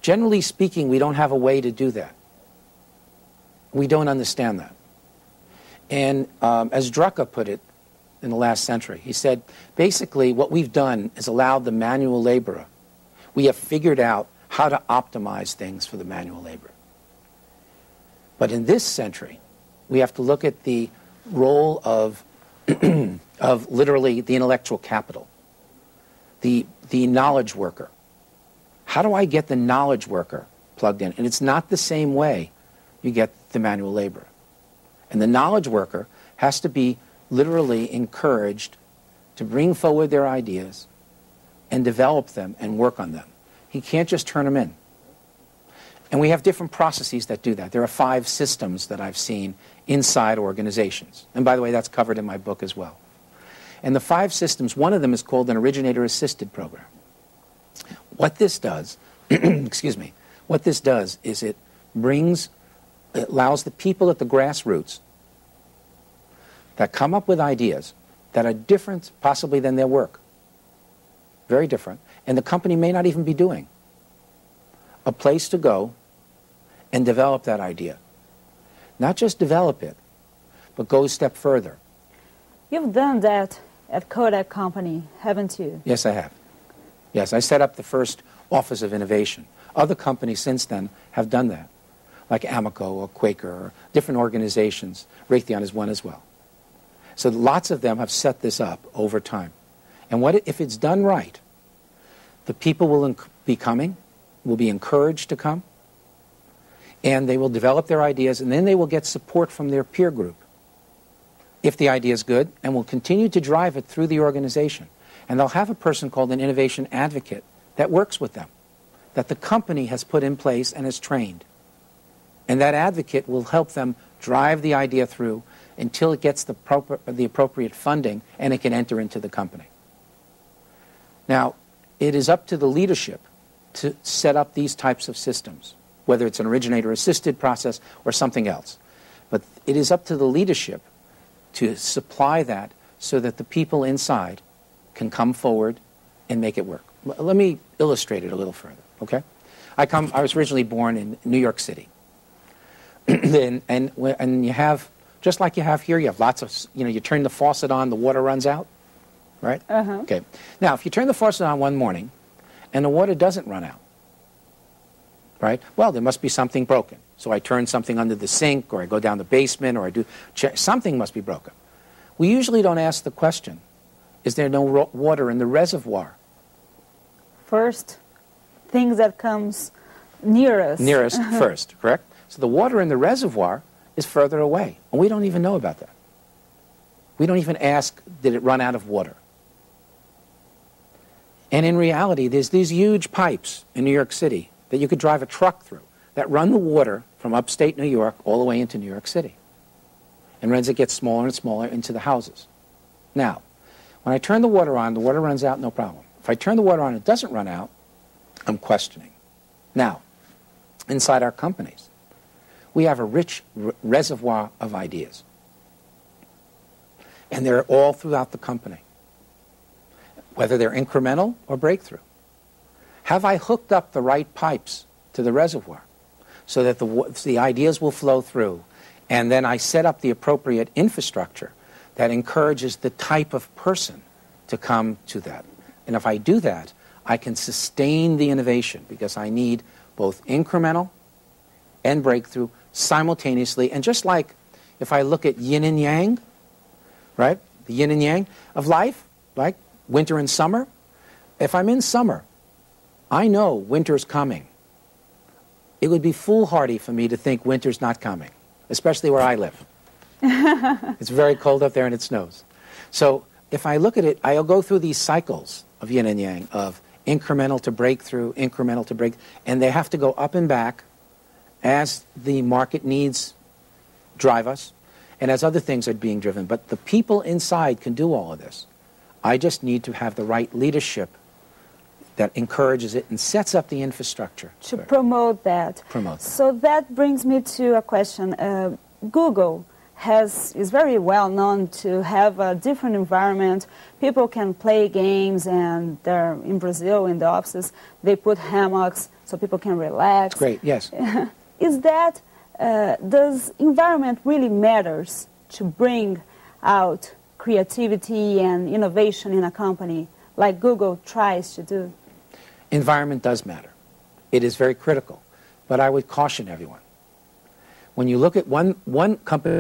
Generally speaking, we don't have a way to do that. We don't understand that. And as Drucker put it in the last century, he said, basically what we've done is allowed the manual laborer. We have figured out how to optimize things for the manual laborer. But in this century, we have to look at the role of, of literally the intellectual capital, the knowledge worker. How do I get the knowledge worker plugged in? And it's not the same way you get the manual laborer. And the knowledge worker has to be literally encouraged to bring forward their ideas and develop them and work on them. He can't just turn them in. And we have different processes that do that. There are 5 systems that I've seen inside organizations. And by the way, that's covered in my book as well. And the 5 systems, one of them is called an originator-assisted program. What this does, excuse me, what this does is it allows the people at the grassroots that come up with ideas that are different possibly than their work, very different, and the company may not even be doing, a place to go and develop that idea. Not just develop it, but go a step further. You've done that at Kodak Company, haven't you? Yes, I have. Yes, I set up the first Office of Innovation. Other companies since then have done that, like Amoco or Quaker or different organizations. Raytheon is one as well. So lots of them have set this up over time. And if it's done right, the people will be coming, will be encouraged to come, and they will develop their ideas, and then they will get support from their peer group if the idea is good, and will continue to drive it through the organization. And they'll have a person called an innovation advocate that works with them, that the company has put in place and has trained. And that advocate will help them drive the idea through until it gets the appropriate funding and it can enter into the company. Now, it is up to the leadership to set up these types of systems, whether it's an originator-assisted process or something else. But it is up to the leadership to supply that so that the people inside can come forward and make it work. Let me illustrate it a little further, okay? I was originally born in New York City. and you have, just like you have here, you have lots of, you turn the faucet on, the water runs out, right? Uh-huh. Okay. Now, if you turn the faucet on one morning and the water doesn't run out, right? Well, there must be something broken. So I turn something under the sink, or I go down the basement, or I do something must be broken. We usually don't ask the question, is there no water in the reservoir? First, things that comes near us. Nearest first, correct? So the water in the reservoir is further away, and we don't even know about that. We don't even ask, did it run out of water? And in reality, there's these huge pipes in New York City that you could drive a truck through that run the water from upstate New York all the way into New York City. And as it gets smaller and smaller into the houses. Now, when I turn the water on, the water runs out, no problem. If I turn the water on and it doesn't run out, I'm questioning. Now, inside our companies, we have a rich reservoir of ideas. And they're all throughout the company, whether they're incremental or breakthrough. Have I hooked up the right pipes to the reservoir so that the ideas will flow through, and then I set up the appropriate infrastructure that encourages the type of person to come to that? And if I do that, I can sustain the innovation, because I need both incremental and breakthrough simultaneously. And just like if I look at yin and yang, right, the yin and yang of life, like winter and summer, if I'm in summer, I know winter's coming. It would be foolhardy for me to think winter's not coming, especially where I live. It's very cold up there and it snows. So if I look at it, I'll go through these cycles of yin and yang, of incremental to breakthrough, incremental to break, and they have to go up and back as the market needs drive us, and as other things are being driven. But the people inside can do all of this. I just need to have the right leadership that encourages it and sets up the infrastructure. To promote that. Promote that. So that brings me to a question. Google is very well known to have a different environment. People can play games, and they're in Brazil in the offices. They put hammocks so people can relax. It's great. Yes. Is that does environment really matters to bring out creativity and innovation in a company like Google tries to do? Environment does matter. It is very critical. But I would caution everyone. When you look at one company